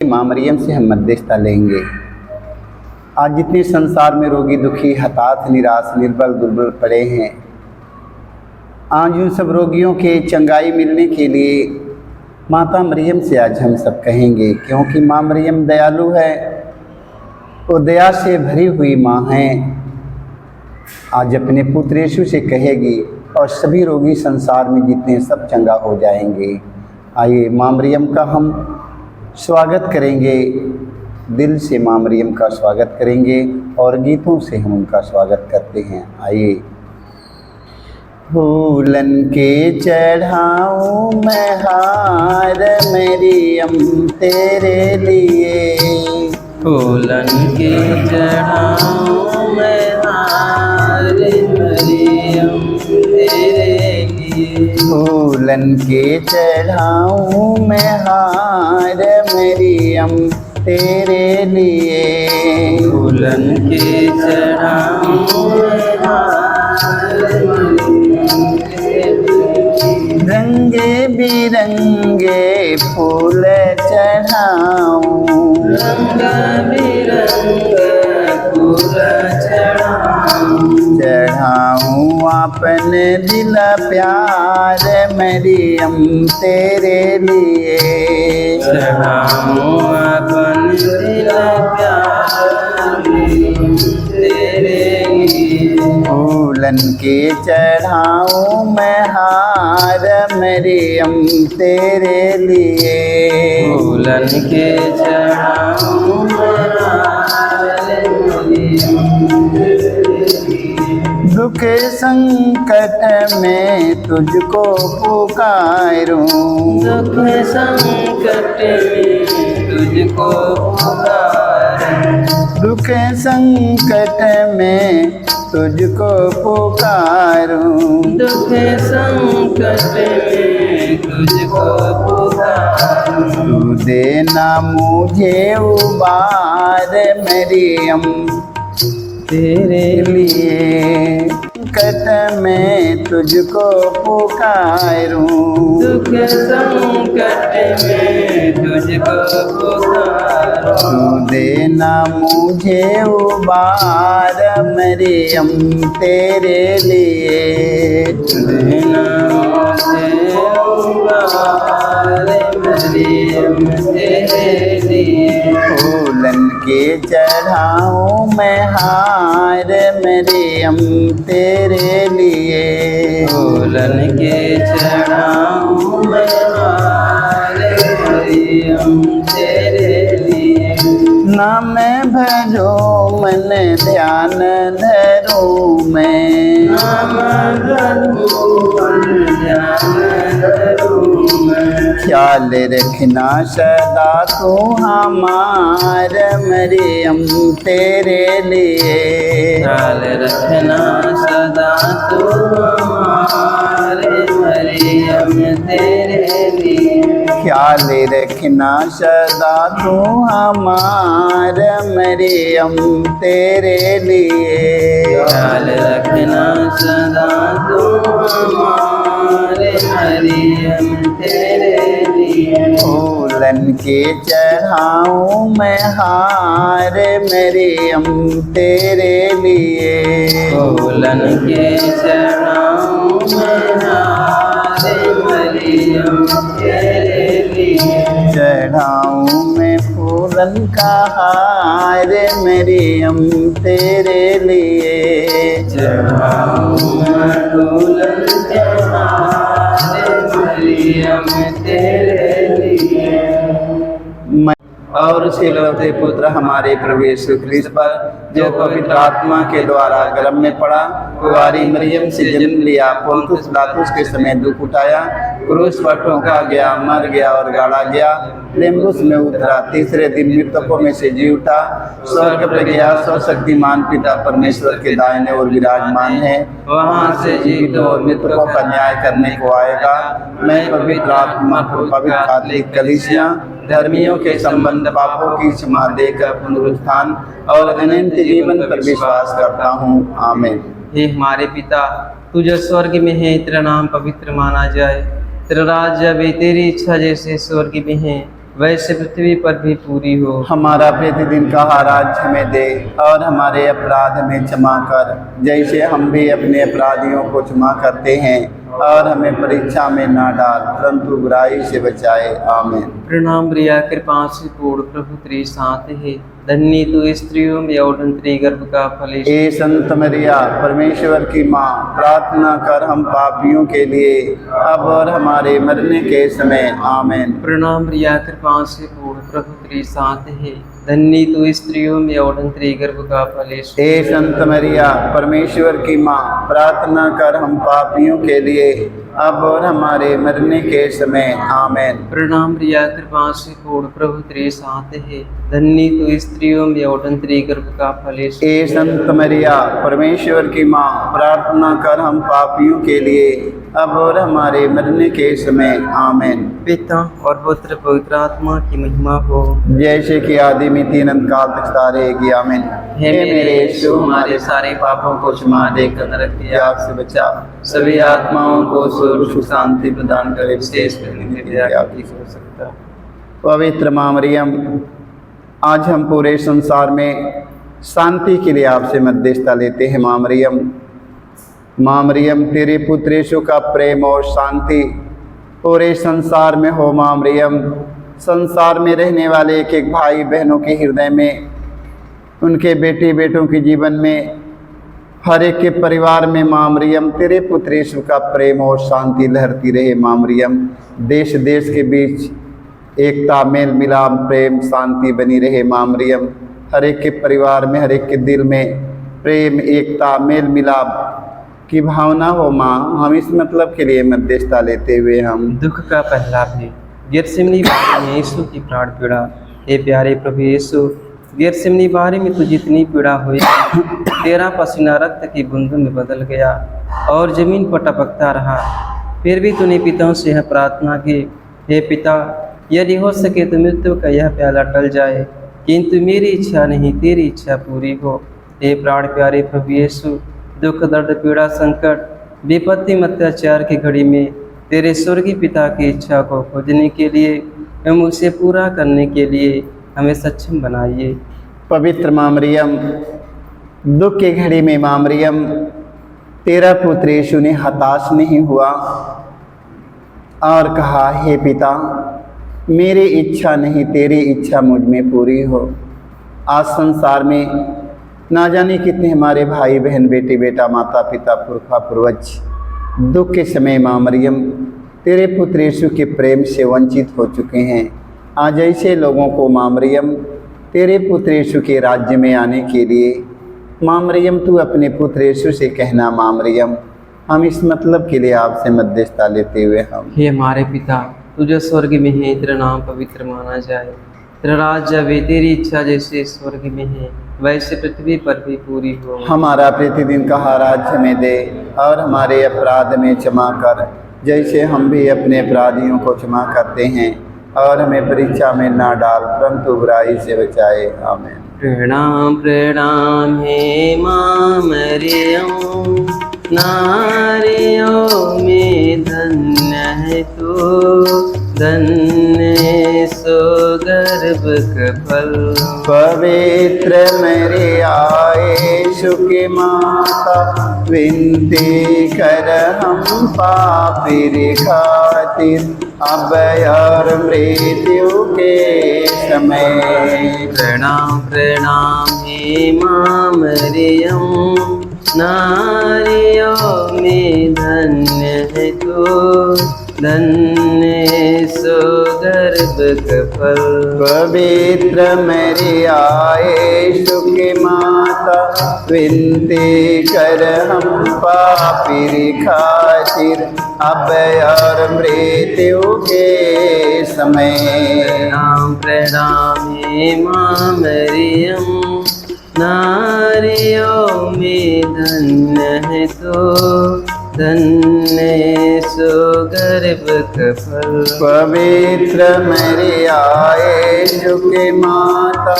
माँ मरियम से हम मध्यस्थता लेंगे। आज जितने संसार में रोगी, दुखी, हताश, निराश, निर्बल, दुर्बल पड़े हैं, आज उन सब रोगियों के चंगाई मिलने के लिए माता मरियम से आज हम सब कहेंगे, क्योंकि माँ मरियम दयालु है, वो दया से भरी हुई माँ है। आज अपने पुत्र यीशु से कहेगी और सभी रोगी संसार में जितने सब चंगा हो जाएंगे। आइए माँ मरियम का हम स्वागत करेंगे, दिल से माँ मरियम का स्वागत करेंगे और गीतों से हम उनका स्वागत करते हैं। आइए। फूलन के चढ़ाऊं मैं हार मरियम तेरे लिए, फूलन के चढ़ाऊं मैं हार मरियम तेरे लिए, फूलन के चढ़ाऊं मैं हार मरियम तेरे लिए, फूलन के चढ़ाऊं मैं हार मरियम तेरे लिए, रंगे बिरंगे फूल चढ़ाऊं, रंग बिरंगे फूल चढ़ाऊं अपन दिल प्यार मरियम तेरे लिए, चढ़ाऊं अपन दिल प्यार तेरे लिए, फूलन के चढ़ाऊं मैं हार मरियम तेरे लिए, फूलन के चढ़ाऊं मैं हार मरियम तेरे लिए, दुख संकट में तुझको पुकारूं, दुख संकट में तुझको पुकारूं, दुख संकट में तुझको पुकारूं, दुख संकट में तुझको पुकारूं, तू देना मुझे उबार मरियम तेरे लिए, संकट में तुझको पुकारूं, दुख संकट में तुझको पुकारूं, तू देना मुझे उबार मरियम तेरे लिए, देना मुझे उबार मरियम तेरे लिए, फूलन के चढ़ाऊं मैं हार मरियम तेरे लिए, फूलन के चढ़ाऊं मैं हार मरियम तेरे लिए, नाम भजो मन ध्यान धरूं मैं, नाम भगवान ध्यान धरूं मैं, ख्याल रखना सदा तू हमार मरियम तेरे लिए, ख्याल रखना सदा तू हमारे मरियम तेरे लिए, ख्याल रखना सदा तू हमार मरियम तेरे लिए, ख्याल रखना सदा तू हमारे मरियम तेरे लिए, फूलन के चढ़ाऊं मैं हार मरियम तेरे लिए, फूलन के चढ़ाऊं मैं हार मरियम तेरे लिए, चढ़ाऊं मैं फूलन का हार मरियम तेरे लिए, चढ़ाऊं मैं फूलन के हार मरियम तेरे लिए, और उसे लौटे पुत्र हमारे प्रभु यीशु ख्रिस्त पर जो पवित्र आत्मा के द्वारा गर्भ में पड़ा, कुंवारी मरियम से जन्म लिया, पोंतुस पिलातुस के समय दुख उठाया, क्रूस पर ठोका गया, मर गया और गाड़ा गया, लिम्बुस में उतरा, तीसरे दिन मृतकों में से जी उठा, स्वर्ग पर गया, सर्वशक्तिमान पिता परमेश्वर के दाहिने ओर विराजमान है, वहाँ से जीवितों और मृतकों का न्याय करने को आएगा। मैं पवित्र आत्मा, पवित्र कैथोलिक कलीसिया, धर्मियों के संबंध, पापों की क्षमा देकर पुनरुत्थान और अनंत जीवन पर विश्वास करता हूँ। आमीन। हे हमारे पिता, तू जो स्वर्ग में है, तेरा नाम पवित्र माना जाए, तेरा राज्य आवे, तेरी इच्छा जैसे स्वर्ग में है वैसे पृथ्वी पर भी पूरी हो। हमारा प्रतिदिन का आहार आज हमें दे, और हमारे अपराध हमें क्षमा कर, जैसे हम भी अपने अपराधियों को क्षमा करते हैं, और हमें परीक्षा में ना डाल, परंतु बुराई से बचाए। आमीन। प्रणाम रिया कृपा से पूर्ण, प्रभु तेरे साथ है, धन्य तू स्त्रियों में और तेरे गर्भ का फल यीशु। ए संत मरिया, परमेश्वर की माँ, प्रार्थना कर हम पापियों के लिए, अब और हमारे मरने के समय। आमीन। प्रणाम रिया कृपा से पूर्ण, प्रभु तेरे साथ है, धन्य तू स्त्रियों में और तेरे गर्भ का फल यीशु। ए संत मरिया, परमेश्वर की माँ, प्रार्थना कर हम पापियों के लिए, अब और हमारे मरने के समय। आमीन। प्रणाम रिया कृपा से पूर्ण, प्रभु तेरे साथ है, धन्य तू स्त्रियों में और तेरे गर्भ का फल यीशु। ए संत मरिया, परमेश्वर की माँ, प्रार्थना कर हम पापियों के लिए, अब और हमारे मरने के समय। आमीन। पिता और पुत्र पवित्र आत्मा की महिमा हो, जैसे कि आदि में तीन अनंत काल तक सदा रहेगी। आमीन। हे मेरे यीशु, हमारे सारे पापों को क्षमा देकर नरक की आग से बचा, सभी आत्माओं को सुख शांति प्रदान करे, विशेष हो सकता। पवित्र माँ मरियम, आज हम पूरे संसार में शांति के लिए आपसे मध्यस्थता लेते हैं। माँ मरियम, तेरे पुत्र यीशु का प्रेम और शांति पूरे संसार में हो। माँ मरियम, संसार में रहने वाले एक एक भाई बहनों के हृदय में, उनके बेटे बेटों के जीवन में, हर एक के परिवार में माँ मरियम तेरे पुत्र यीशु का प्रेम और शांति लहरती रहे। माँ मरियम, देश देश के बीच एकता, मेल मिलाप, प्रेम, शांति बनी रहे। माँ मरियम, हर एक के परिवार में, हर एक के दिल में प्रेम, एकता, मेल मिलाप की भावना हो। माँ, हम इस मतलब के लिए मध्यस्थता लेते हुए हम दुख का पहला भी गेतसेमनी बारी में यीशु की प्राण पीड़ा। हे प्यारे प्रभु यीशु, गेतसेमनी बारी में तू जितनी पीड़ा हुई, तेरा पसीना रक्त की बूंदों में बदल गया और जमीन पर टपकता रहा। फिर भी तूने पिताओं से यह प्रार्थना की, हे पिता, यदि हो सके तो मृत्यु का यह प्याला टल जाए, किंतु मेरी इच्छा नहीं तेरी इच्छा पूरी हो। हे प्राण प्यारे प्रभु यीशु, दुख दर्द पीड़ा संकट विपत्ति में अत्याचार की घड़ी में तेरे स्वर्गीय पिता की इच्छा को खोजने के लिए एवं उसे पूरा करने के लिए हमें सक्षम बनाइए। पवित्र माँ मरियम, दुख की घड़ी में माँ मरियम तेरा पुत्र यीशु ने हताश नहीं हुआ और कहा, हे पिता, मेरी इच्छा नहीं तेरी इच्छा मुझ में पूरी हो। आज संसार में ना जाने कितने हमारे भाई बहन, बेटे बेटा, माता पिता, पुरखा पूर्वज दुख के समय माँ मरियम तेरे पुत्र यीशु के प्रेम से वंचित हो चुके हैं। आज ऐसे लोगों को माँ मरियम तेरे पुत्र यीशु के राज्य में आने के लिए माँ मरियम तू अपने पुत्र यीशु से कहना। माँ मरियम, हम इस मतलब के लिए आपसे मध्यस्थता लेते हुए हम हे हमारे पिता, तू जो स्वर्ग में है, तेरा नाम पवित्र माना जाए, तेरा राज्य आवे, तेरी इच्छा जैसे स्वर्ग में है वैसे पृथ्वी पर भी पूरी हो। हमारा प्रतिदिन का आहार आज हमें दे, और हमारे अपराध में क्षमा कर, जैसे हम भी अपने अपराधियों को क्षमा करते हैं, और हमें परीक्षा में ना डाल, परंतु बुराई से बचाए। आमीन। प्रणाम प्रणाम हे माँ मरियम, नारियों में धन्य है तू, धन्य सो गर्भ का फल। पवित्र मरिया यीशु की माता, विनती कर हम पापी खातिर, अब और मृत्यु के समय। प्रणाम प्रणाम हे माँ मरियम, नारियों में धन्य है तू, धन्य सो गर्भ का फल। पवित्र मरिया यीशु की माता, विनती कर हम पापी खातिर, अब और मृत्यु के समय। प्रणाम प्रणाम हे माँ मरियम, नारियों में धन्य है तो, धन्य सो गर्भ का फल। पवित्र मरिया यीशु की माता,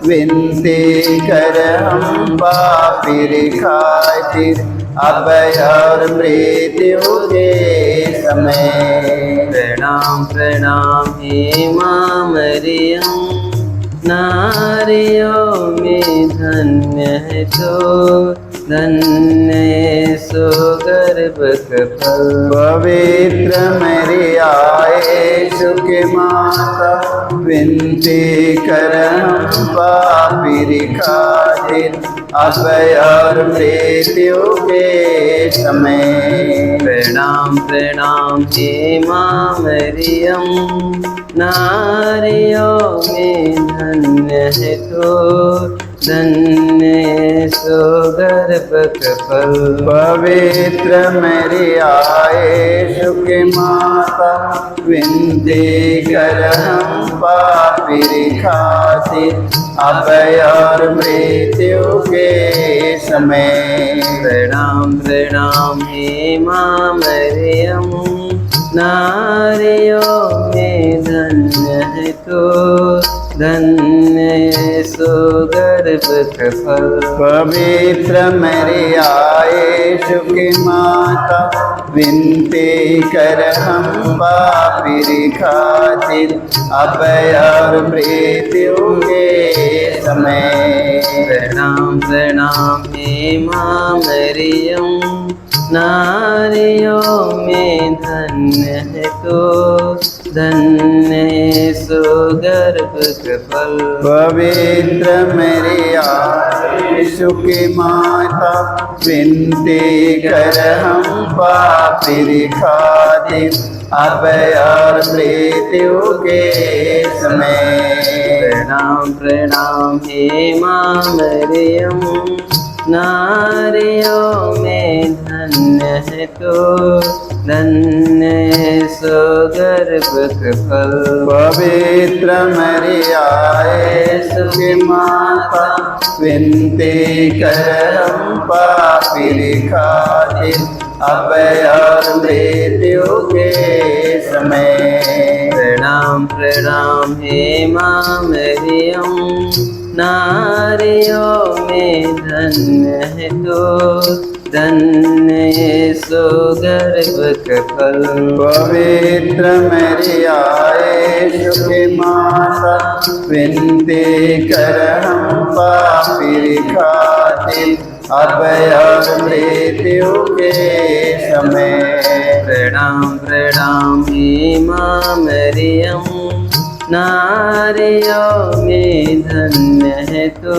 विनती कर हम पापी खातिर, अब और मृत्यु के समय। प्रणाम प्रणाम हे माँ मरियम, नारियों में धन्य है तो, धन्य है सो गर्भ का फल। पवित्र मरिया यीशु की माता, विनती कर हम पापी खातिर, अब और मृत्यु के समय। प्रणाम प्रणाम हे माँ मरियम, नारियों में धन्य है तो, धन्य है सो गर्भ का फल। पवित्र मरिया यीशु की माता, विनती कर हम पापी खातिर, अब और मृत्यु के समय। प्रणाम प्रणाम हे माँ मरियम, नारियों में धन्य है तो, धन्य है सो गर्भ का फल। पवित्र मरिया यीशु की माता, विनती कर हम पापी खातिर, अब और मृत्यु के समय। प्रणाम प्रणाम हे माँ मरियम, नारियों में धन्य है तो, धन्य है सो गर्भ का फल। पवित्र मरिया यीशु की माता, विनती कर हम पापी खातिर, अब और मृत्यु के समय। प्रणाम प्रणाम हे माँ मरियम, नारियों में धन्य है तो, धन्य है सो गर्भ का फल। पवित्र मरिया यीशु की माता, विनती कर हम पापी खातिर, अब और मृत्यु के समय। प्रणाम प्रणाम हे माँ मरियम, नारियों में धन्य है तो, धन्य है सो गर्भ का फल। पवित्र मरिया यीशु की माता, विनती कर हम पापी खातिर, अब और मृत्यु के समय। प्रणाम प्रणाम हे माँ मरियम, नारियों में धन्य है तो,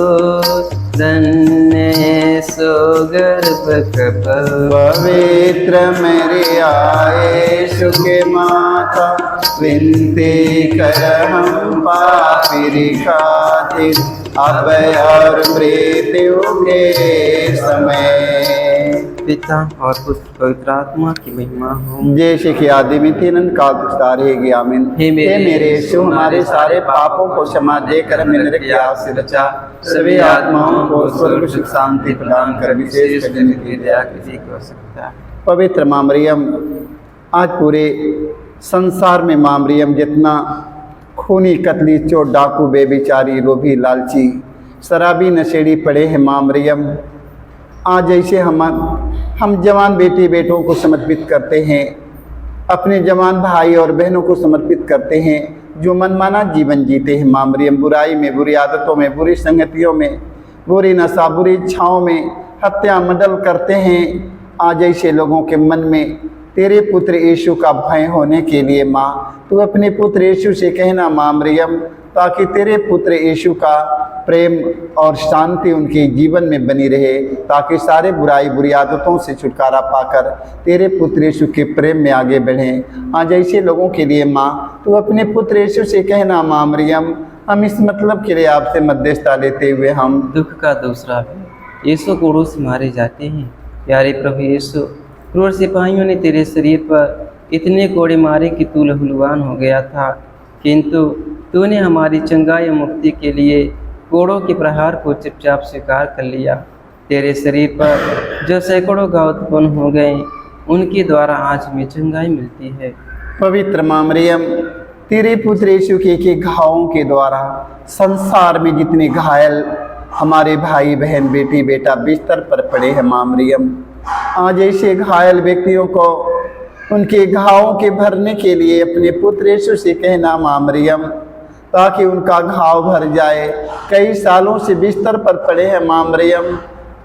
धन्य है सो गर्भ का फल। पवित्र मरिया यीशु की माता, विनती कर हम पापी खातिर, अब और मृत्यु के समय। पिता और पुत्र पवित्र आत्मा की महिमा हो। जैसे कि आदि में थी अनंत काल तक रहेगी, आमीन। हे मेरे यीशु, हमारे सारे पापों को क्षमा देकर हमें नरक की आग से बचा, सभी आत्माओं को स्वर्ग सुख शांति प्रदान कर, विशेष कर जिनकी दया किसी को हो सकता है। पवित्र माँ मरियम, आज पूरे संसार में माँ मरियम जितना खूनी कतली चोर डाकू बेबिचारी लोभी लालची शराबी नशेड़ी पड़े हैं, माँ मरियम आज जैसे हम जवान बेटी बेटों को समर्पित करते हैं, अपने जवान भाई और बहनों को समर्पित करते हैं जो मनमाना जीवन जीते हैं। माँ मरियम बुराई में, बुरी आदतों में, बुरी संगतियों में, बुरी नशा, बुरी इच्छाओं में हत्या मर्डर करते हैं। आज ऐसे लोगों के मन में तेरे पुत्र यीशु का भय होने के लिए माँ, तू अपने पुत्र यीशु से कहना माँ मरियम, ताकि तेरे पुत्र यीशु का प्रेम और शांति उनके जीवन में बनी रहे, ताकि सारे बुराई बुरी आदतों से छुटकारा पाकर तेरे पुत्र यीशु के प्रेम में आगे बढ़ें। आज ऐसे लोगों के लिए माँ, तू अपने पुत्र यीशु से कहना माँ मरियम, हम इस मतलब के लिए आपसे मध्यस्थता लेते हुए हम दुख का दूसरा भी यीशु क्रूर से मारे जाते हैं। प्यारे प्रभु यीशु, क्रूर सिपाहियों ने तेरे शरीर पर इतने कोड़े मारे कि तू लहूलुहान हो गया था, किंतु तूने हमारी चंगाई और मुक्ति के लिए कोड़ों के प्रहार को चुपचाप स्वीकार कर लिया। तेरे शरीर पर जो सैकड़ों घाव उत्पन्न हो गए, उनके द्वारा आज हमें चंगाई मिलती है। पवित्र माँ मरियम, तेरे पुत्र यीशु के घावों के द्वारा संसार में जितने घायल हमारे भाई बहन बेटी बेटा बिस्तर पर पड़े हैं, माँ मरियम आज ऐसे घायल व्यक्तियों को उनके घावों के भरने के लिए अपने पुत्र यीशु से कहना माँ मरियम, ताकि उनका घाव भर जाए। कई सालों से बिस्तर पर पड़े हैं माँ मरियम,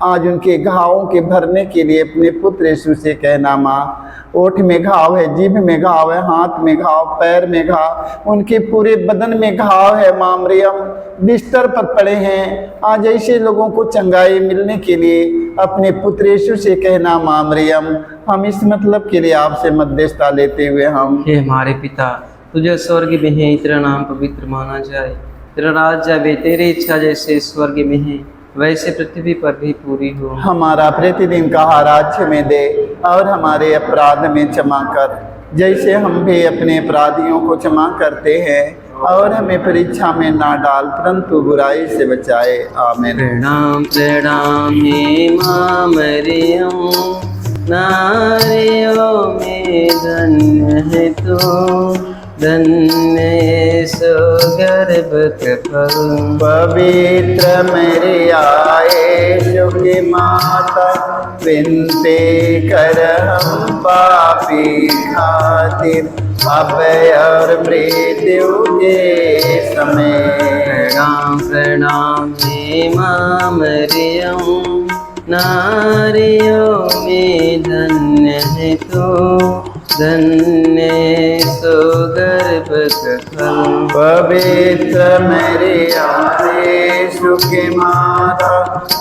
आज उनके घावों के भरने के लिए अपने पुत्र यीशु से कहना माँ। ओठ में घाव है, जीभ में घाव है, हाथ में घाव, पैर में घाव, उनके पूरे बदन में घाव है माँ मरियम, बिस्तर पर पड़े हैं। आज ऐसे लोगों को चंगाई मिलने के लिए अपने पुत्र यीशु से कहना माँ मरियम। हम इस मतलब के लिए आपसे मध्यस्थता लेते हुए हम हे हमारे पिता, तुझे स्वर्ग में है, तेरा नाम पवित्र माना जाए, तेरा राज्य आवे, तेरी इच्छा जैसे स्वर्ग में है वैसे पृथ्वी पर भी पूरी हो। हमारा प्रतिदिन का आहार आज हमें दे, और हमारे अपराध में क्षमा कर, जैसे हम भी अपने अपराधियों को क्षमा करते हैं, और हमें परीक्षा में ना डाल, परंतु बुराई से बचाए। आमीन। प्रणाम प्रणाम हे माँ मरियम, नारियों में धन्य है तू, धन्य यीशु गर्भ के फल। पवित्र मरियम यीशु की माता, विनती कर हम पापी खातिर, अब और मृत्यु के समय। प्रणाम प्रणाम हे माँ मरियम, नारियों में धन्य है तू, धन्य यीशु गर्भ के फल। पवित्र मरियम यीशु की माता,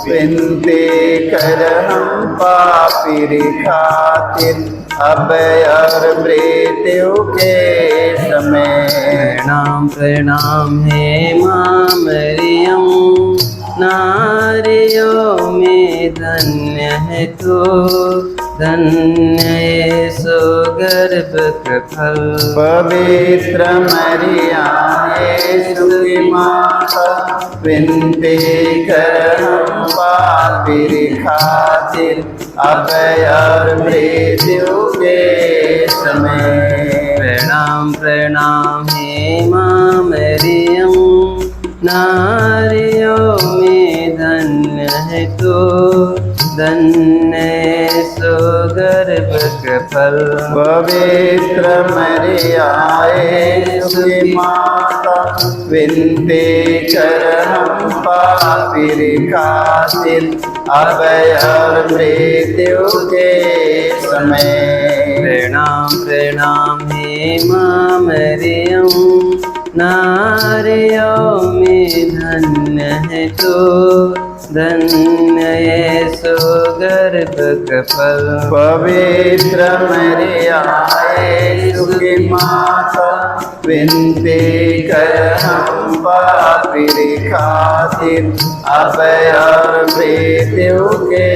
विनती कर हम पापी खातिर, अब और मृत्यु के समय। प्रणाम प्रणाम हे माँ मरियम, नारियों में धन्य है तू, धन्य यीशु गर्भ के फल। पवित्र मरियम यीशु की माता, विनती कर हम पापी खातिर, अब और मृत्यु के समय। प्रणाम प्रणाम हे माँ मरियम, नारियों में धन्य है तू, धन्य यीशु गर्भ के फल। पवित्र मरियम यीशु की माता, विनती कर हम पापी खातिर, अब और मृत्यु के समय। प्रणाम प्रणाम हे माँ मरियम, नारियों में धन्य है तू, धन्य यीशु गर्भ के फल। पवित्र मरियम यीशु की माता, विनती कर हम पापी खातिर, अब और मृत्यु के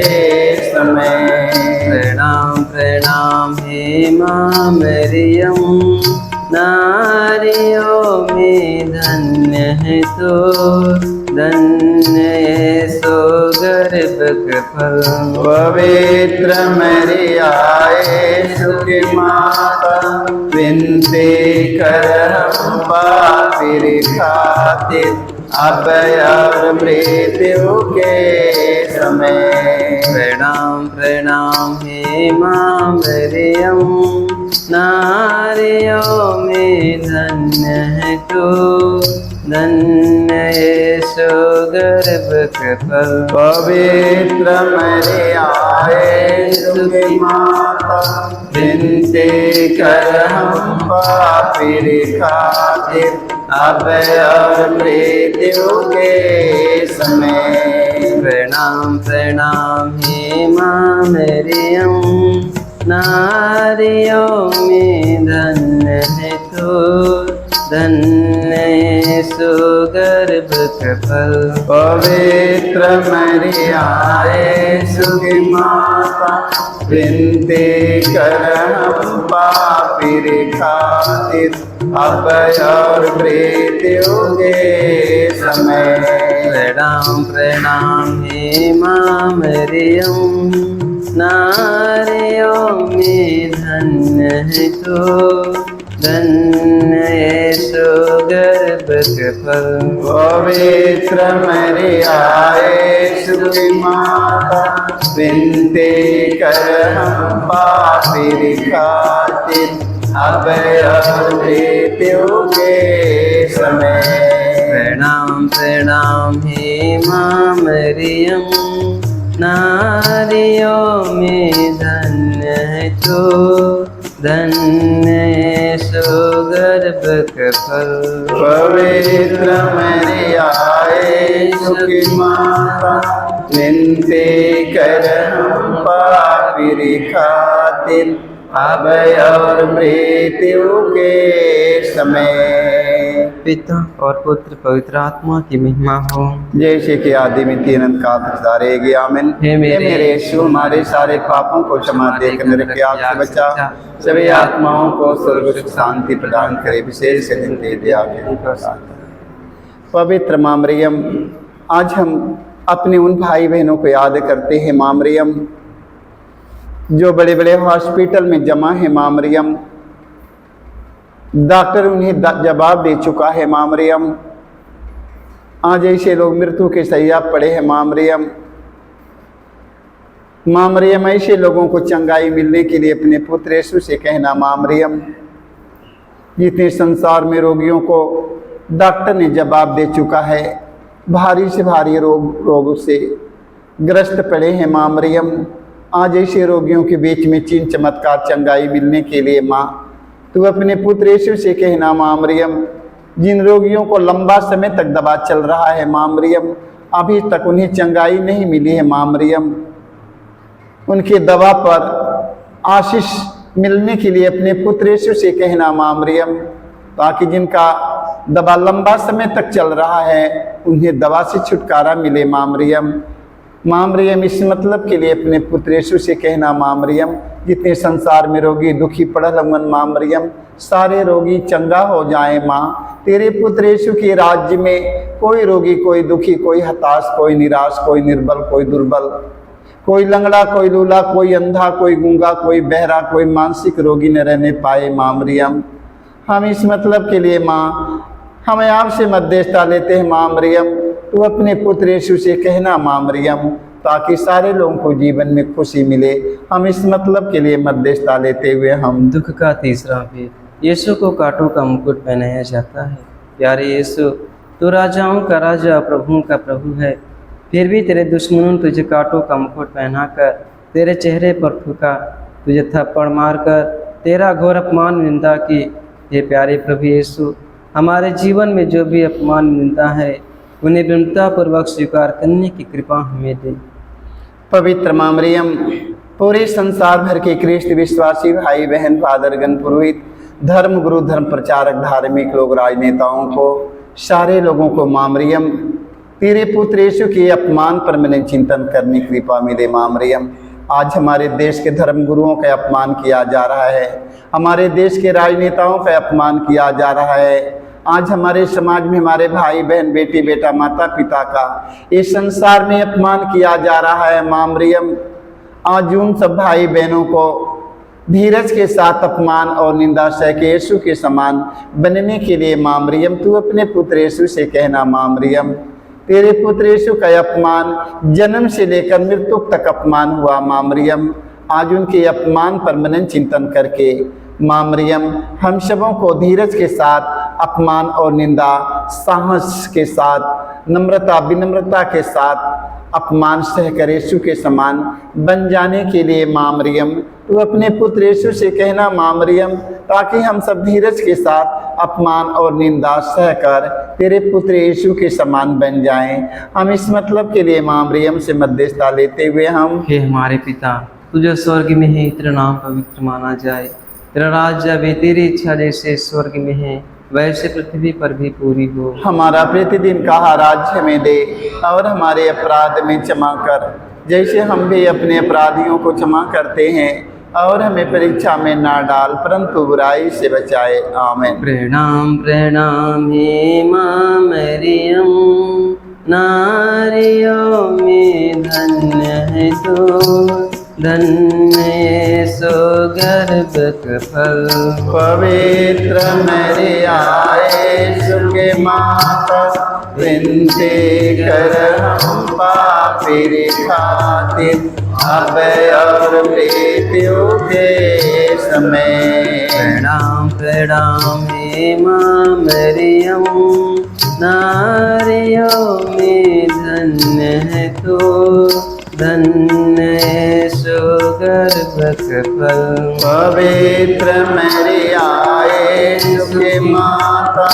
समय। प्रणाम प्रणाम हे माँ मरियम, नारियों में धन्य है तू, धन्य यीशु गर्भ के फल। पवित्र मरियम यीशु की माता, विनती कर हम पापी खातिर, अब और मृत्यु के समय। प्रणाम प्रणाम हे माँ मरियम, नारियों में धन्य है तू, धन्य यीशु गर्भ के फल। पवित्र मरियम यीशु की माता, विनती कर हम पापी खातिर, अब और मृत्यु के समय। प्रणाम प्रणाम हे माँ मरियम, नारियों में धन्य है तू, धन्य यीशु गर्भ के फल। पवित्र मरियम यीशु की माता, विनती कर हम पापी खातिर, अब और मृत्यु के समय। प्रणाम प्रणाम हे माँ मरियम, नारियों में धन्य है तू, धन्य यीशु गर्भ गर्भ के फल। पवित्र मरियाए सुखी माता, विनती कर हम पापी खातिर, अब और मृत्यु के समय। प्रणाम प्रणाम हे माँ मरियम, नारियों में धन्य है तू, धन्य है सुगर्भ का फल। पवित्र मरियाए सुखी माता, विनती कर हम पापी खातिर, अब और मृत्यु के समय। पिता और पुत्र पवित्र आत्मा की महिमा हो, जैसे कि आदि में तीन अनंत काल तक जारेगी। आमीन। हे मेरे यीशु, हमारे सारे पापों को क्षमा देकर नरक की आग से बचा, सभी आत्माओं को स्वर्ग सुख शांति प्रदान करे, विशेष दिन दे दिया। पवित्र माँ मरियम, आज हम अपने उन भाई बहनों को याद करते हैं माँ मरियम, जो बड़े बड़े हॉस्पिटल में जमा है माँ मरियम। डॉक्टर उन्हें जवाब दे चुका है माँ मरियम। आज ऐसे लोग मृत्यु के सैया पड़े हैं माँ मरियम। माँ मरियम, ऐसे लोगों को चंगाई मिलने के लिए अपने पुत्र यीशु से कहना माँ मरियम। जितने संसार में रोगियों को डॉक्टर ने जवाब दे चुका है, भारी से भारी रोग से ग्रस्त पड़े हैं माँ मरियम। आज ऐसे रोगियों के बीच में चिन्ह चमत्कार चंगाई मिलने के लिए माँ, तू अपने पुत्र यीशु से कहना माँ मरियम। जिन रोगियों को लंबा समय तक दवा चल रहा है माँ मरियम, अभी तक उन्हें चंगाई नहीं मिली है माँ मरियम, उनके दवा पर आशीष मिलने के लिए अपने पुत्र यीशु से कहना माँ मरियम, ताकि जिनका दवा लंबा समय तक चल रहा है उन्हें दवा से छुटकारा मिले माँ मरियम। माँ मरियम, इस मतलब के लिए अपने पुत्र यीशु से कहना माँ मरियम। जितने संसार में रोगी दुखी पड़ल हवन माँ मरियम, सारे रोगी चंगा हो जाए माँ। तेरे पुत्र यीशु के राज्य में कोई रोगी, कोई दुखी, कोई हताश, कोई निराश, कोई निर्बल, कोई दुर्बल, कोई लंगड़ा, कोई लूला, कोई अंधा, कोई गूंगा, कोई बहरा, कोई मानसिक रोगी न रहने पाए माँ मरियम। हम इस मतलब के लिए माँ, हमें आपसे मध्यस्थता लेते हैं माँ मरियम। तू अपने पुत्र यीशु से कहना माँ मरियम, ताकि सारे लोगों को जीवन में खुशी मिले। हम इस मतलब के लिए मध्यस्थता लेते हुए हम दुख का तीसरा भेद, यीशु को कांटों का मुकुट पहनाया जाता है। प्यारे यीशु, तू राजाओं का राजा, प्रभुओं का प्रभु है, फिर भी तेरे दुश्मनों ने तुझे कांटों का मुकुट पहनाकर तेरे चेहरे पर थूका, तुझे थप्पड़ मारकर तेरा घोर अपमान निंदा की। हे प्यारे प्रभु यीशु, हमारे जीवन में जो भी अपमान निंदा है उन्हें विनम्रतापूर्वक स्वीकार करने की कृपा हमें दे। पवित्र माँ मरियम, पूरे संसार भर के ख्रिस्त विश्वासी भाई बहन, फादरगण, पुरोहित, धर्म गुरु, धर्म प्रचारक, धार्मिक लोग, राजनेताओं को, सारे लोगों को माँ मरियम, तेरे पुत्र यीशु के अपमान पर मैंने चिंतन करने की कृपा मिले माँ मरियम। आज हमारे देश के धर्म गुरुओं का अपमान किया जा रहा है, हमारे देश के राजनेताओं का अपमान किया जा रहा है। आज हमारे समाज में हमारे भाई बहन, बेटी बेटा, माता पिता का इस संसार में अपमान किया जा रहा है माँ मरियम। आज उन सब भाई बहनों को धीरज के साथ अपमान और निंदा सह के यीशु के समान बनने के लिए माँ मरियम, तू अपने पुत्र यीशु से कहना माँ मरियम। तेरे पुत्र यीशु का अपमान जन्म से लेकर मृत्यु तक अपमान हुआ माँ मरियम। आज उनके अपमान पर मनन चिंतन करके माँ मरियम, हम सबों को धीरज के साथ अपमान और निंदा साहस के साथ, नम्रता विनम्रता के साथ अपमान सहकर यीशु के समान बन जाने के लिए माँ मरियम, तू अपने पुत्र यीशु से कहना माँ मरियम, ताकि हम सब धीरज के साथ अपमान और निंदा सहकर तेरे पुत्र यीशु के समान बन जाएं। हम इस मतलब के लिए माँ मरियम से मध्यस्थता लेते हुए हम, हे हमारे पिता, तुझे स्वर्ग में है, तेरा नाम पवित्र माना जाए, तेरा राज्य आवे, तेरी इच्छा जैसे स्वर्ग में है वैसे पृथ्वी पर भी पूरी हो। हमारा प्रतिदिन का आहार हमें दे, और हमारे अपराध में क्षमा कर, जैसे हम भी अपने अपराधियों को क्षमा करते हैं, और हमें परीक्षा में ना डाल, परंतु बुराई से बचाए। आमीन। प्रणाम प्रणाम हे माँ मरियम, नारियों में धन्य है तू, धन्य सो गर्भ फल। पवित्र मरियाए सुखे माता विनती कर हम पापी खातिर अब और मृत्यु के समय। प्रणाम प्रणाम हे माँ मरियम, नारियों में धन्य है तो, धन्य सो गर्भ फल। पवित्र मरियाए सुखे माता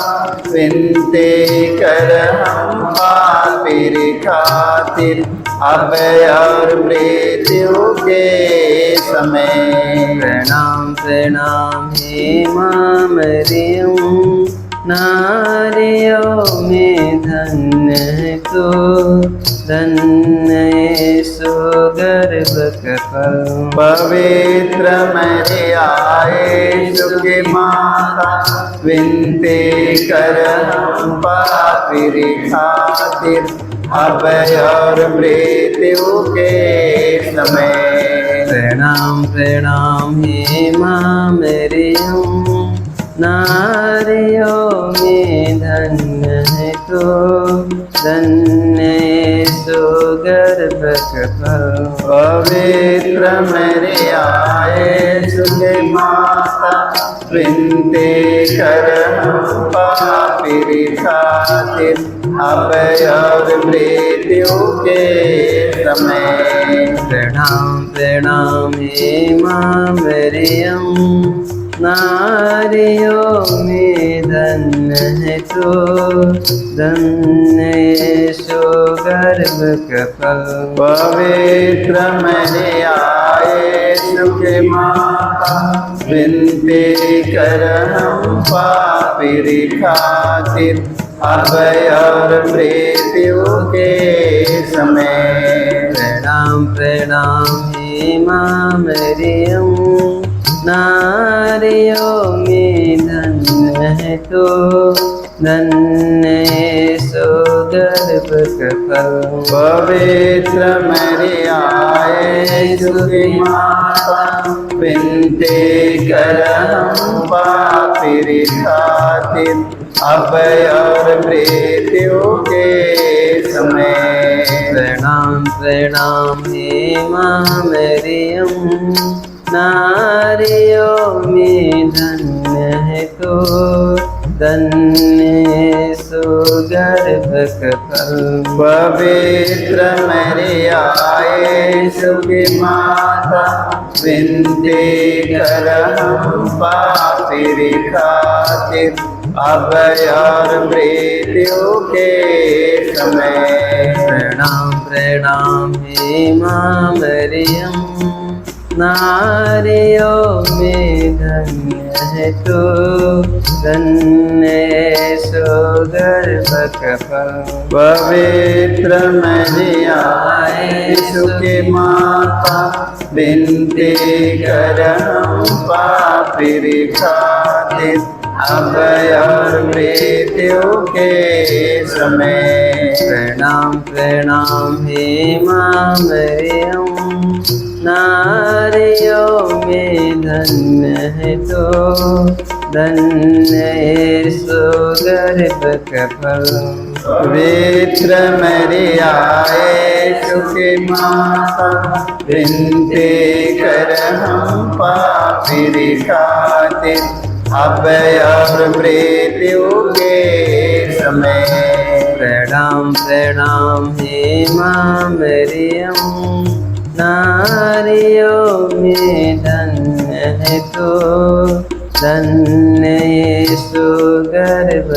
विनती कर हम पापी खातिर अब और मृत्यु के समय। प्रणाम प्रणाम हे माँ मरियम, नारियों में धन्य है तो, धन्य सो गर्भ फल। पवित्र मरियाए सुखे माता विनती कर हम पापी खातिर अब और मृत्यु के समय। प्रणाम प्रणाम हे माँ मरियम, नारियों में धन्य है तो, धन्य सो गर्भ फल। पवित्र मरियाए सुखे माता विनती कर हम पापी खातिर अब और मृत्यु के समय। प्रणाम प्रणाम हे माँ मरियम, नारियों में धन्य है तो, धन्य सो गर्भ फल। पवित्र मरियाए सुखे माता विनती कर हम पापी खातिर अब और मृत्यु के समय। प्रणाम प्रणाम हे माँ मरियम, नारियों में धन्य है तो, धन्य सो गर्भ फल। पवित्र मरियाए सुखे माता विनती कर हम पापी खातिर अब और मृत्यु के समय। प्रणाम प्रणाम हे माँ मरियम, नारियों में धन्य है तो, धन्य सो गर्भ फल। पवित्र मरियाए सुखे माता विनती कर हम पापी खातिर अब और मृत्यु के समय। प्रणाम प्रणाम हे माँ मरियम, नारियों में धन्य है तो, धन्य सो गर्भ फल। पवित्र मरियाए सुखे माता विनती कर हम पापी खातिर अब और मृत्यु के समय। प्रणाम प्रणाम हे माँ मरियम, नारियों में धन्य है तो, धन्य सो गर्भ फल। पवित्र मरियाए सुखे माता विनती कर हम पापी खातिर अब और मृत्यु के समय। प्रणाम प्रणाम हे माँ मरियम, नारियों में धन्य है तो, धन्य सो गर्भ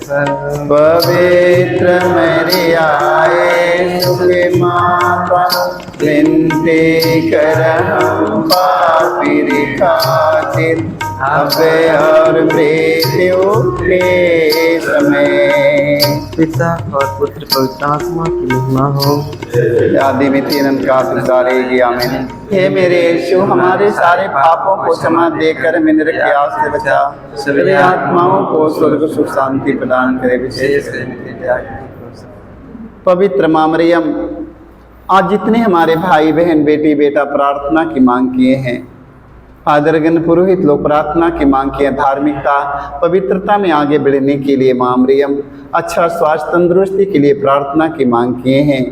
फल। पवित्र मरियाए सुखे माता विनती कर हम पापी खातिर अब और मृत्यु के समय। पिता और पुत्र पवित्र आत्मा की महिमा हो। आदि में तीन का सुधारेगी आमीन। हे मेरे यीशु, हमारे सारे पापों को क्षमा देकर हमें नरक के आग से बचा, सभी आत्माओं को स्वर्ग सुख शांति प्रदान करे। विशेष पवित्र माँ मरियम, आज जितने हमारे भाई बहन बेटी बेटा प्रार्थना की मांग किए हैं, फादरगण पुरोहित लोग प्रार्थना की मांग किए, धार्मिकता पवित्रता में आगे बढ़ने के लिए माँ मरियम, अच्छा स्वास्थ्य तंदुरुस्ती के लिए प्रार्थना की मांग किए हैं,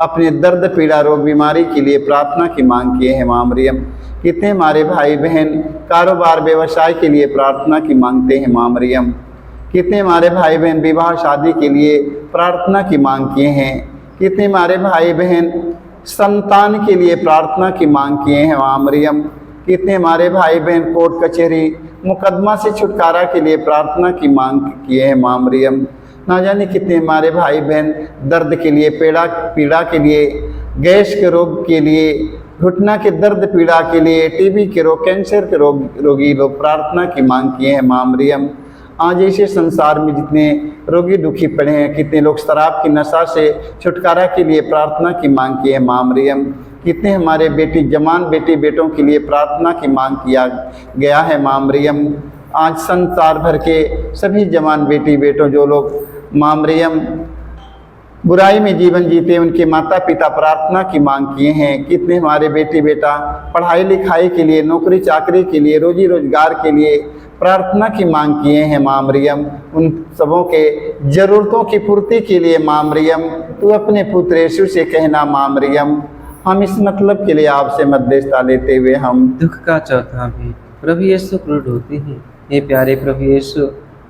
अपने दर्द पीड़ा रोग बीमारी के लिए प्रार्थना की मांग किए हैं माँ मरियम। कितने हमारे भाई बहन कारोबार व्यवसाय के लिए प्रार्थना की मांगते हैं माँ मरियम। कितने हमारे भाई बहन विवाह शादी के लिए प्रार्थना की मांग किए हैं। कितने हमारे भाई बहन संतान के लिए प्रार्थना की मांग किए हैं माँ मरियम। कितने हमारे भाई बहन कोर्ट कचहरी मुकदमा से छुटकारा के लिए प्रार्थना की मांग किए हैं माँ मरियम। ना जाने कितने हमारे भाई बहन दर्द के लिए पीड़ा के लिए, गैस के रोग के लिए, घुटना के दर्द पीड़ा के लिए, टीबी के रोग, कैंसर के रोगी लोग प्रार्थना की मांग किए हैं माँ मरियम। आज ऐसे संसार में जितने रोगी दुखी पड़े हैं, कितने लोग शराब की नशा से छुटकारा के लिए प्रार्थना की मांग की है माँ मरियम। कितने हमारे जवान बेटी बेटों के लिए प्रार्थना की मांग किया गया है माँ मरियम। आज संसार भर के सभी जवान बेटी बेटों जो लोग माँ मरियम बुराई में जीवन जीते, उनके माता पिता प्रार्थना की मांग किए हैं। कितने हमारे बेटी बेटा पढ़ाई लिखाई के लिए, नौकरी चाकरी के लिए, रोजी रोजगार के लिए प्रार्थना की मांग किए हैं माँ मरियम। उन सबों के ज़रूरतों की पूर्ति के लिए माँ मरियम, तू अपने पुत्र यीशु से कहना माँ मरियम, हम इस मतलब के लिए आपसे मध्यस्थता लेते हुए हम दुख का चौथा भी प्रभु यीशु क्रूर होते हैं। हे प्यारे प्रभु यीशु,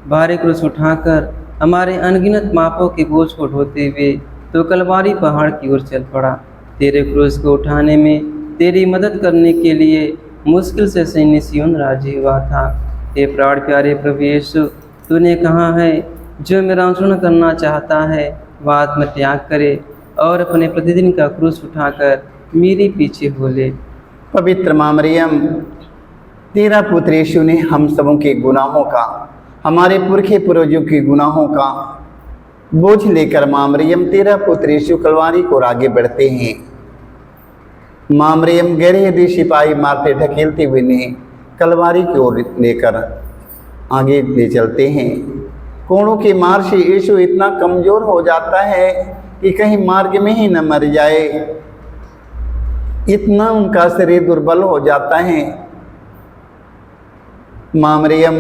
भारी क्रूस उठाकर हमारे अनगिनत पापों के बोझ को ढोते हुए तो कलवारी पहाड़ की ओर चल पड़ा। तेरे क्रूस को उठाने में तेरी मदद करने के लिए मुश्किल से सैन्य सियोन राजी हुआ था। हे प्राण प्यारे प्रभु यीशु, तूने कहा है जो मेरा अनुसरण करना चाहता है वह आत्मत्याग करे और अपने प्रतिदिन का क्रूस उठाकर मेरे पीछे हो ले। पवित्र माँ मरियम, तेरा पुत्र यीशु ने हम सबों के गुनाहों का, हमारे पुरखे पूर्वजों के गुनाहों का बोझ लेकर माँ मरियम तेरा पुत्र यीशु कलवारी को आगे बढ़ते हैं। माँ मरियम गहरे हृदय सिपाही मारते ढकेलते हुए ने कलवारी की ओर लेकर आगे ले चलते हैं। कोड़ों के मार से यीशु इतना कमजोर हो जाता है कि कहीं मार्ग में ही न मर जाए, इतना उनका शरीर दुर्बल हो जाता है। माँ मरियम,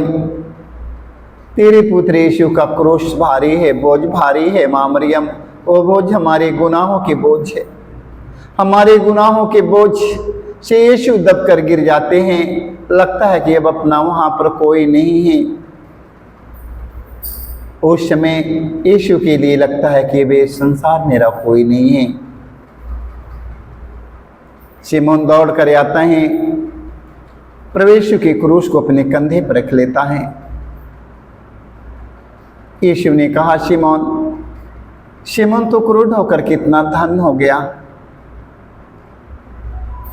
तेरे पुत्र यीशु का क्रूस भारी है, बोझ भारी है माँ मरियम। वो बोझ हमारे गुनाहों के बोझ है। हमारे गुनाहों के बोझ से यीशु दबकर गिर जाते हैं। लगता है कि अब अपना वहाँ पर कोई नहीं है। उस समय यीशु के लिए लगता है कि वे संसार मेरा कोई नहीं है। शिमोन दौड़ कर आता है, प्रभु यीशु के क्रूस को अपने कंधे पर रख लेता है। यीशु ने कहा, शिमोन तो क्रूर होकर कितना धन हो गया।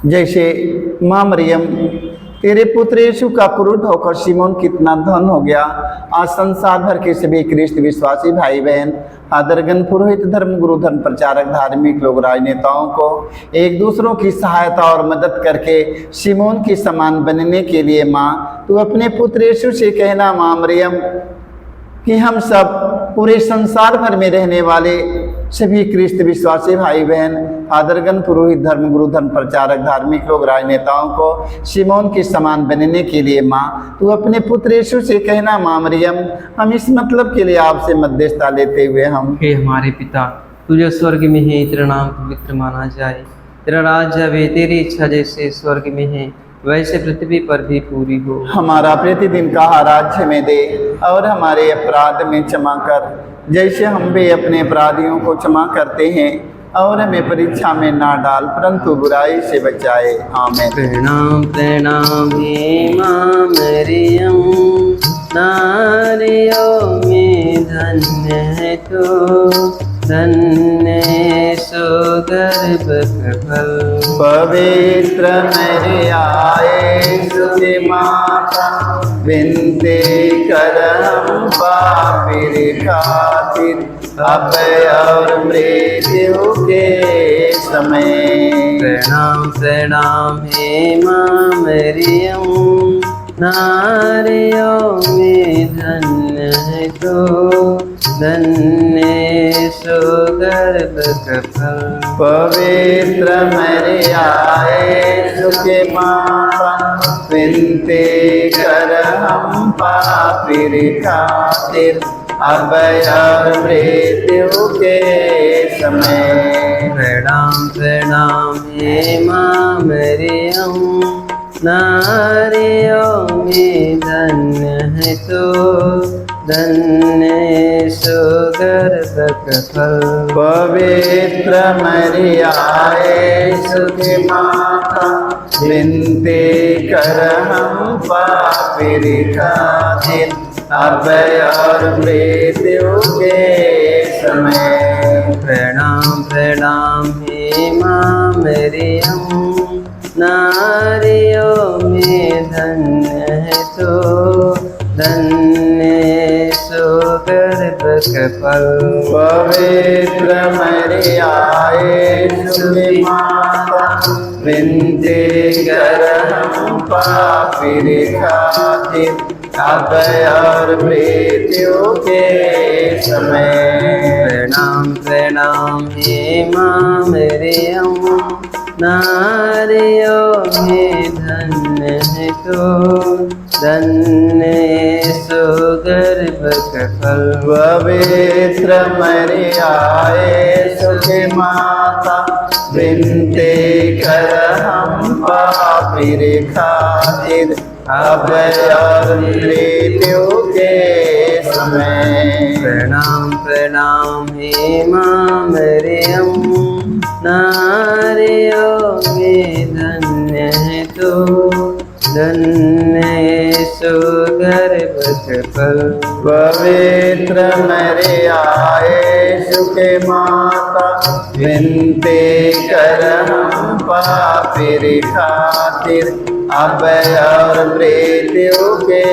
जैसे माँ मरियम तेरे पुत्र यीशु का क्रूर होकर शिमोन कितना धन हो गया, आज संसार भर के सभी ख्रिस्त विश्वासी भाई बहन, फादरगण, पुरोहित, धर्म गुरु, धर्म प्रचारक, धार्मिक लोग, राजनेताओं को एक दूसरों की सहायता और मदद करके शिमोन के समान बनने के लिए माँ तू अपने पुत्र यीशु से कहना माँ मरियम कि हम सब पूरे संसार भर में रहने वाले सभी ख्रिस्त विश्वासी भाई बहन, फादरगण, पुरोहित, धर्म गुरु, धर्म प्रचारक, धार्मिक लोग, राजनेताओं को शिमोन के समान बनने के लिए माँ तू अपने पुत्र यीशु से कहना माँ मरियम, हम इस मतलब के लिए आपसे मध्यस्थता लेते हुए हम हे हमारे पिता, तुझे स्वर्ग में है, तेरा नाम पवित्र माना जाए, तेरा राज्य आवे, तेरी इच्छा जैसे स्वर्ग में है वैसे पृथ्वी पर भी पूरी हो। हमारा प्रतिदिन का आहार हमें दे और हमारे अपराध में क्षमा कर जैसे हम भी अपने अपराधियों को क्षमा करते हैं, और हमें परीक्षा में ना डाल परंतु बुराई से बचाए। आमीन। प्रणाम प्रणाम हे माँ मरियम, नारियों में धन्य है तो, धन्य सो गर्भ फल। पवित्र मरियाए सुते माता, विनती कर हम पापी खातिर, अब और मृत्यु के समय। प्रणाम प्रणाम हे माँ मरियम, नारियों में धन्य है तो, धन्य सुगर्भ कफल। पवित्र मरियाए सुखे माता विनती कर हम पापी खातिर अब और मृत्यु के समय। प्रणाम प्रणाम हे माँ मरियम, नारियों में धन्य है तो, धन्य सुगर्भ कफल। पवित्र मरियाए सुखी माता विनती कर हम पापी खातिर अब और मृत्यु के समय। प्रणाम प्रणाम हे माँ मरियम, नारियों में धन्य है तो, धन्य सुगर्भ कफल। पवित्र मरियाए सुखी माता विनती कर हम पापी खातिर अब और मृत्यु के समय। प्रणाम प्रणाम हे माँ मरियम, नारियों में धन्य है तो, धन्य सुगर्भ कफल। पवित्र मरियाए सुखी माता विनती कर हम पापी खातिर अब और मृत्यु के समय। प्रणाम प्रणाम हे माँ मरियम, नारियों में धन्य है तो, धन्य सुगर्भ कफल। पवित्र मरियाए सुखी माता विनती कर हम पापी खातिर अब और मृत्यु के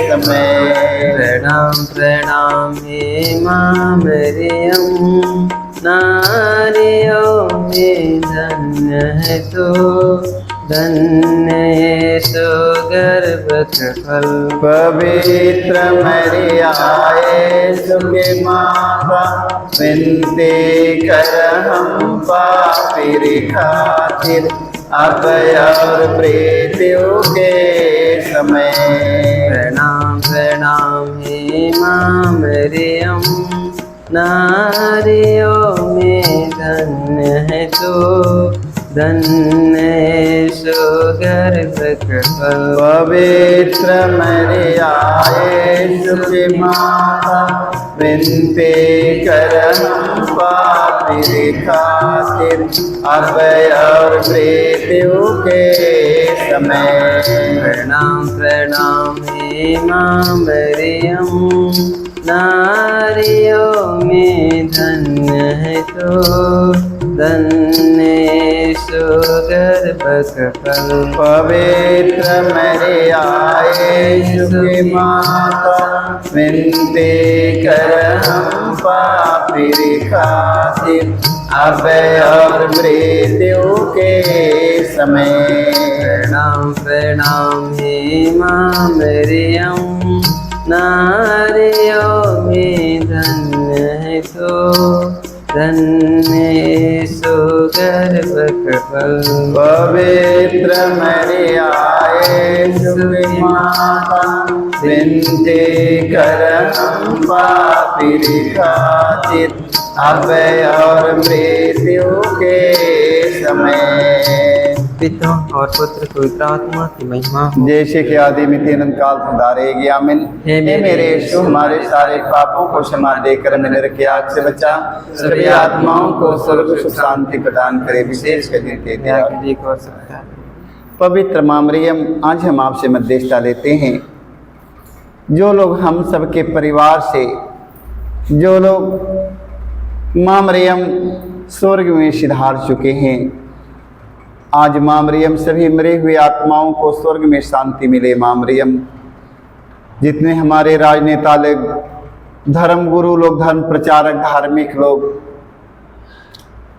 समय। प्रणाम प्रणाम हे माँ मरियम, नारियों में धन्य है तो, धन्य सुगर्भ कफल। पवित्र मरियाए सुखी माता विनती कर हम पापी खातिर अब और मृत्यु के समय। प्रणाम प्रणाम हे माँ मरियम, नारियों में धन्य है तो, धन्य सुगर्भ कफल। पवित्र मरियाए सुखी माता विनती कर हम पापी खातिर अब और मृत्यु के समय। प्रणाम प्रणाम हे माँ मरियम, नारियों में धन्य है तो, धन्य सुगर्भ कफल। पवित्र मरियाए सुखी माता विनती कर हम पापी खातिर अब और मृत्यु के समय। प्रणाम प्रणाम हे माँ मरियम, नारियों में धन्य है तो, धन्य सुगर्भ कफल। पवित्र मरियाए सुखी माता विनती कर हम पापी खातिर अब और मृत्यु के समय। पिता और पुत्र पवित्र आत्मा की महिमा हो। जैसे कि आदि में अनंत काल सुधारेगी आमीन। हे मेरे यीशु हमारे सारे पापों को क्षमा देकर हमें नरक की आग से बचा, सभी आत्माओं को स्वर्ग सुख शांति प्रदान करे, विशेष कर सकता है। पवित्र माँ मरियम, आज हम आपसे मध्यस्थता लेते हैं। जो लोग हम सबके परिवार से, जो लोग माँ मरियम स्वर्ग में सिधार चुके हैं, आज माँ मरियम सभी मरे हुए आत्माओं को स्वर्ग में शांति मिले। माँ मरियम, जितने हमारे राजनेता लोग, धर्म गुरु लोग, धर्म प्रचारक, धार्मिक लोग,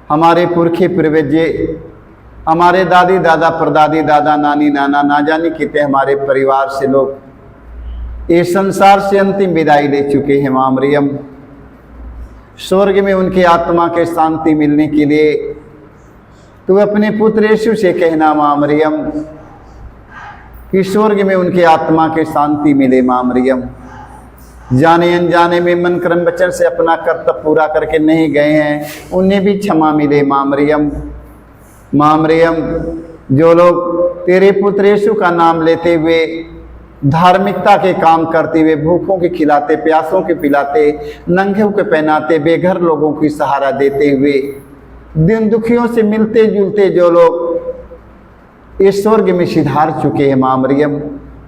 हमारे पुरखे पूर्वजे, हमारे दादी दादा परदादी दादा नानी नाना ना जाने कितने हमारे परिवार से लोग इस संसार से अंतिम विदाई ले चुके हैं। माँ मरियम, स्वर्ग में उनकी आत्मा के शांति मिलने के लिए तू अपने पुत्र यीशु से कहना माँ मरियम कि स्वर्ग में उनके आत्मा के शांति मिले। माँ मरियम जाने अनजाने में मन कर्म वचन से अपना कर्तव्य पूरा करके नहीं गए हैं, उन्हें भी क्षमा मिले। माँ मरियम जो लोग तेरे पुत्र यीशु का नाम लेते हुए धार्मिकता के काम करते हुए भूखों के खिलाते, प्यासों के पिलाते, नंगे के पहनाते, बेघर लोगों की सहारा देते हुए दिन दुखियों से मिलते जुलते जो लोग इस स्वर्ग में सिधार चुके हैं माँ मरियम,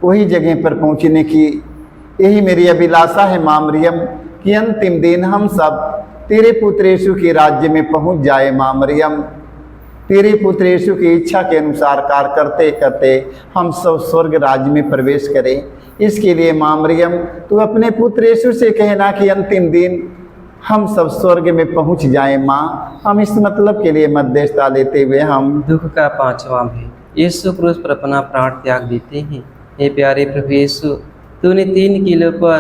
वही जगह पर पहुँचने की यही मेरी अभिलाषा है माँ मरियम कि अंतिम दिन हम सब तेरे पुत्र यीशु के राज्य में पहुँच जाए। माँ मरियम तेरे पुत्र यीशु की इच्छा के अनुसार कार्य करते करते हम सब स्वर्ग राज्य में प्रवेश करें। इसके लिए माँ मरियम तू अपने पुत्र यीशु से कहना कि अंतिम दिन हम सब स्वर्ग में पहुँच जाएं। माँ हम इस मतलब के लिए मध्यस्थता लेते हुए हम दुख का पांचवा भी यीशु क्रूस पर अपना प्राण त्याग देते हैं। हे प्यारे प्रभु यीशु, तूने 3 किलो पर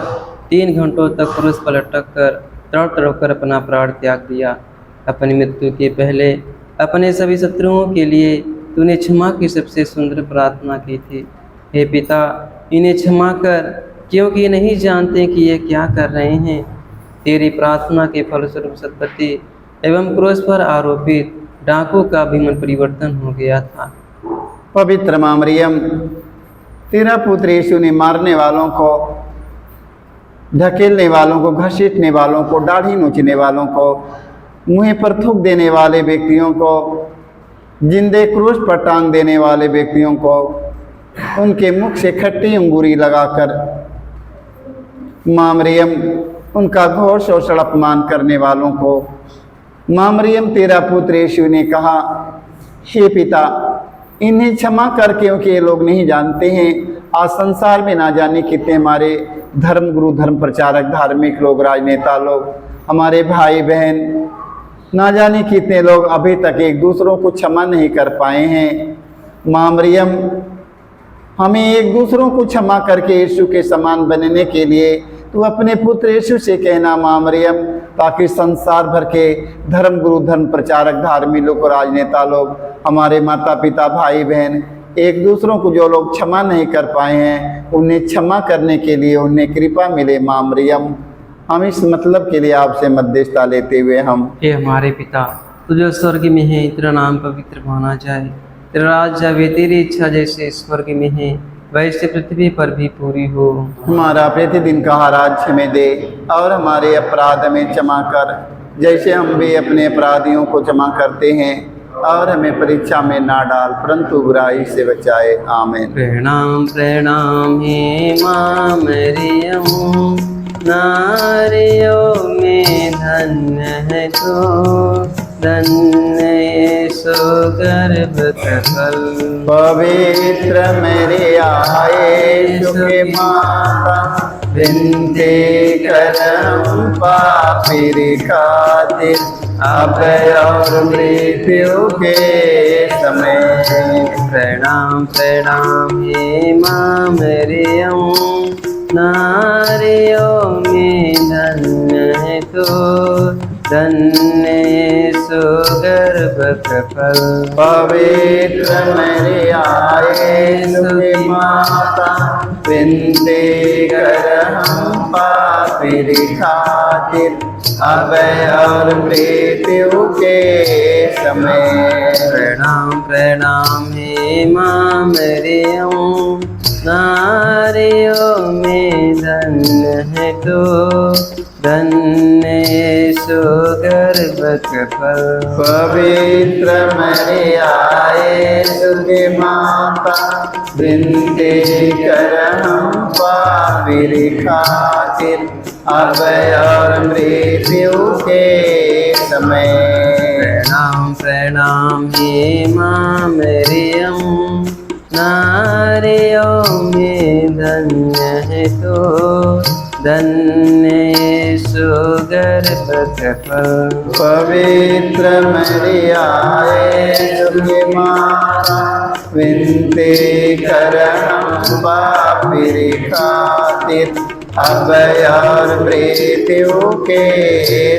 3 घंटों तक क्रूस पर लटक कर तड़प कर अपना प्राण त्याग दिया। अपनी मृत्यु के पहले अपने सभी शत्रुओं के लिए तूने क्षमा की सबसे सुंदर प्रार्थना की थी। हे पिता, इन्हें क्षमा कर, क्योंकि ये नहीं जानते कि ये क्या कर रहे हैं। तेरी प्रार्थना के फलस्वरूप सतपति एवं क्रूस पर आरोपित डाकू का भी मन परिवर्तन हो गया था। पवित्र माँ मरियम, तेरा पुत्र यीशु ने मारने वालों को, धकेलने वालों को, घसीटने वालों को, दाढ़ी नोचने वालों को, मुँह पर थूक देने वाले व्यक्तियों को, जिंदे क्रूस पर टांग देने वाले व्यक्तियों को उनके मुख से खट्टी अंगूरी लगाकर माँ मरियम उनका घोर शोषण अपमान करने वालों को माँ मरियम तेरा पुत्र यीशु ने कहा, हे पिता, इन्हें क्षमा कर, क्योंकि ये लोग नहीं जानते हैं। आज संसार में ना जाने कितने हमारे धर्म गुरु, धर्म प्रचारक, धार्मिक लोग, राजनेता लोग, हमारे भाई बहन, ना जाने कितने लोग अभी तक एक दूसरों को क्षमा नहीं कर पाए हैं। माँ मरियम हमें एक दूसरों को क्षमा करके यीशु के समान बनने के लिए तू अपने पुत्र यीशु से कहना माँ मरियम, ताकि संसार भर के धर्म गुरु, धर्म प्रचारक, धार्मिक लोग, राजनेता लोग, हमारे माता पिता, भाई बहन एक दूसरों को जो लोग क्षमा नहीं कर पाए हैं उन्हें क्षमा करने के लिए उन्हें कृपा मिले। माँ मरियम हम इस मतलब के लिए आपसे मध्यस्थता लेते हुए हम हे हमारे पिता, तू जो स्वर्ग में है, तेरा नाम पवित्र माना जाए, तेरा राज्य आवे, तेरी इच्छा जैसे स्वर्ग में है वैसे पृथ्वी पर भी पूरी हो। हमारा प्रतिदिन का आहार हमें दे और हमारे अपराध हमें क्षमा कर, जैसे हम भी अपने अपराधियों को क्षमा करते हैं, और हमें परीक्षा में ना डाल परंतु बुराई से बचाए। आमीन। प्रणाम प्रणाम हे माँ मरियम, नारियों में धन्य है तो, धन्य यीशु गर्भ का फल। पवित्र मेरे यीशु के माता, विनती कर हम पापी खातिर, अब और मृत्यु के समय। प्रणाम प्रणाम हे माँ मरियम, नारियों में धन्य है तो, धन्य यीशु गर्भ का फल। पवित्र मेरे यीशु की माता, विनती कर हम पापी खातिर, अब और मृत्यु के समय। प्रणाम प्रणाम हे माँ मरियम, नारियों में धन्य है तो, धन्य यीशु गर्भ का फल। पवित्र मेरे यीशु की माता, विनती कर हम पापी खातिर, अब और मृत्यु के समय। प्रणाम प्रणाम हे माँ मरियम, नारियों में धन्य है तो, धन्य यीशु गर्भ का फल। पवित्र मेरे यीशु की माता, विनते कर हम पापी खातिर अब और मृत्यु के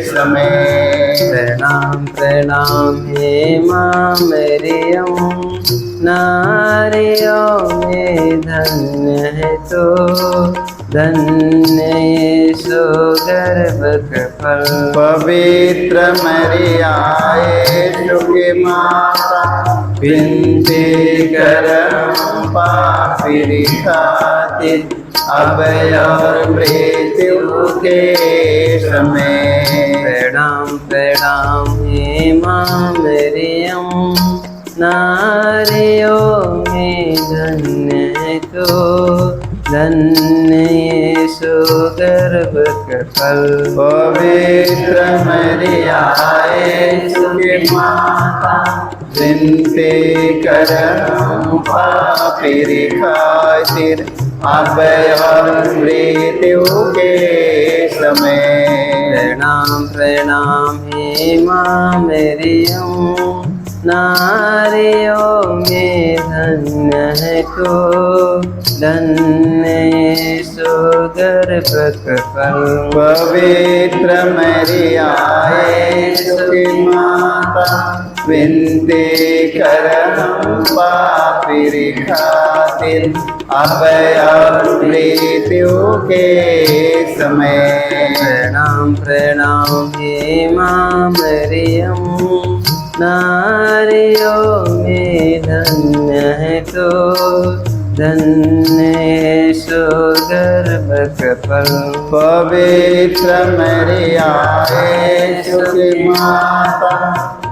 समय। प्रणाम प्रणाम हे माँ मरियम, नारियों में धन्य है तो, धन्य यीशु गर्भ का फल। पवित्र मरियाए यीशु की माता, विनती कर हम पापी खातिर अब और मृत्यु के समय। प्रणाम प्रणाम हे माँ मरियम, नारियों में धन्य है तो, धन्य यीशु गर्भ का फल। पवित्र मरियाए यीशु की माता, विनती कर हम पापी खातिर अब और मृत्यु के समय। प्रणाम प्रणाम हे माँ मरियम, नारियों में धन्य है तो, धन्य यीशु गर्भ का फल। पवित्र मरियाए यीशु की माता, विनती कर हम पापी खातिर अब और मृत्यु के समय। प्रणाम प्रणाम हे माँ मरियम, नारियों में धन्य है तो, धन्य यीशु गर्भ का फल। पवित्र मरियाए यीशु की माता,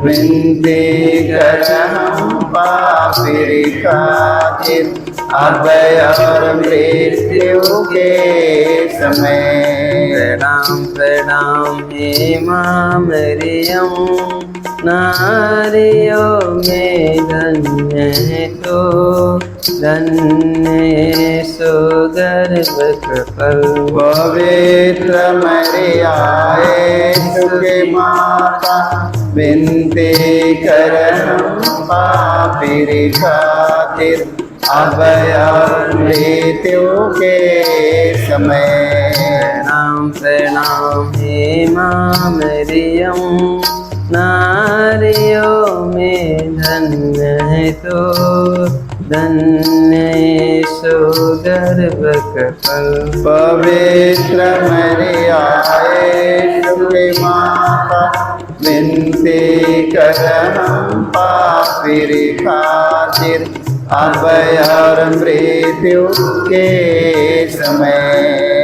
विनती कर हम पापी खातिर अब और मृत्यु के समय। प्रणाम प्रणाम हे माँ मरियम, नारियों में धन्य है तो, धन्य यीशु गर्भ का फल। पवित्र मरियाए यीशु की माता, विनती कर हम पापी खातिर अब और मृत्यु के समय। प्रणाम प्रणाम हे माँ मरियम, नारियों में धन्य है तो, धन्य यीशु गर्भ का फल। पवित्र मरियाए यीशु की माता, विनती कर हम पापी खातिर अब और मृत्यु के समय।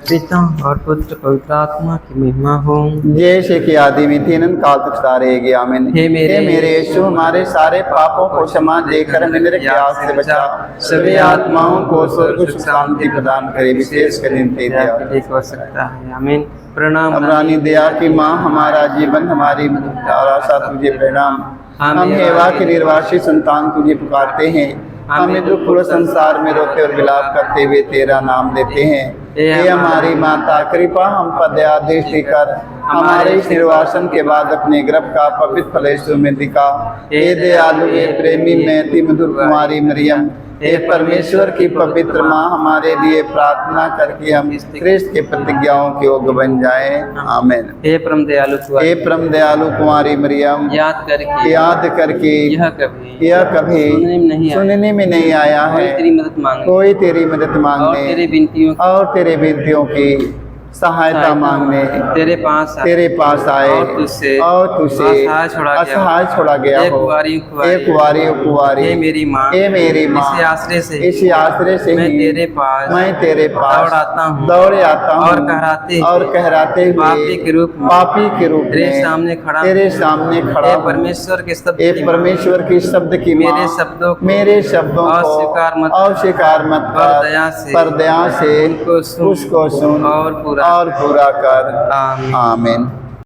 पिता और पुत्र पवित्र आत्मा की महिमा हो, जैसे कि आदि में थी अनंत काल तक सदा रहेगी। आमीन। हे मेरे यीशु, हमारे सारे पापों को क्षमा देकर निंदक की आग से बचा, सभी आत्माओं को स्वर्ग सुख शांति प्रदान करे, विशेष कर एक हो सकता है। आमीन। प्रणाम अमरानी दया की माँ, हमारा जीवन हमारी मृत्यु और आशा तुझे प्रणाम। हम हेवा के निर्वासी संतान तुझे पुकारते हैं, हमें दुख पूर्ण संसार में रोते और विलाप करते हुए तेरा नाम लेते हैं। हे हमारी माता, कृपा हम पर दया दृष्टि कर, हमारे इस निर्वासन के बाद अपने गर्भ का पवित्र फल यीशु में दिखा। हे दयालु, हे प्रेमी मैती मधुर कुमारी मरियम, हे परमेश्वर की पवित्र माँ, हमारे लिए प्रार्थना करके हम क्रिस्त के प्रतिज्ञाओं के योग्य बन जाएं। आमीन। हे परम दयालु कुमारी मरियम, याद करके यह कभी सुनने में नहीं आया है, कोई तेरी मदद मांगने और तेरे विनतियों की सहायता मांगने तेरे पास आए और तुझसे असहाय छोड़ा गया हो। एक कुंवारी हे मेरी माँ, इसी आश्रय से मैं तेरे पास दौड़ आता हूँ और कहराते हुए पापी के रूप में तेरे सामने खड़ा हूँ। परमेश्वर के शब्द की मेरे शब्दों को अस्वीकार मत कर, पर दया से उसको सुन और पूरा कर। आमीन।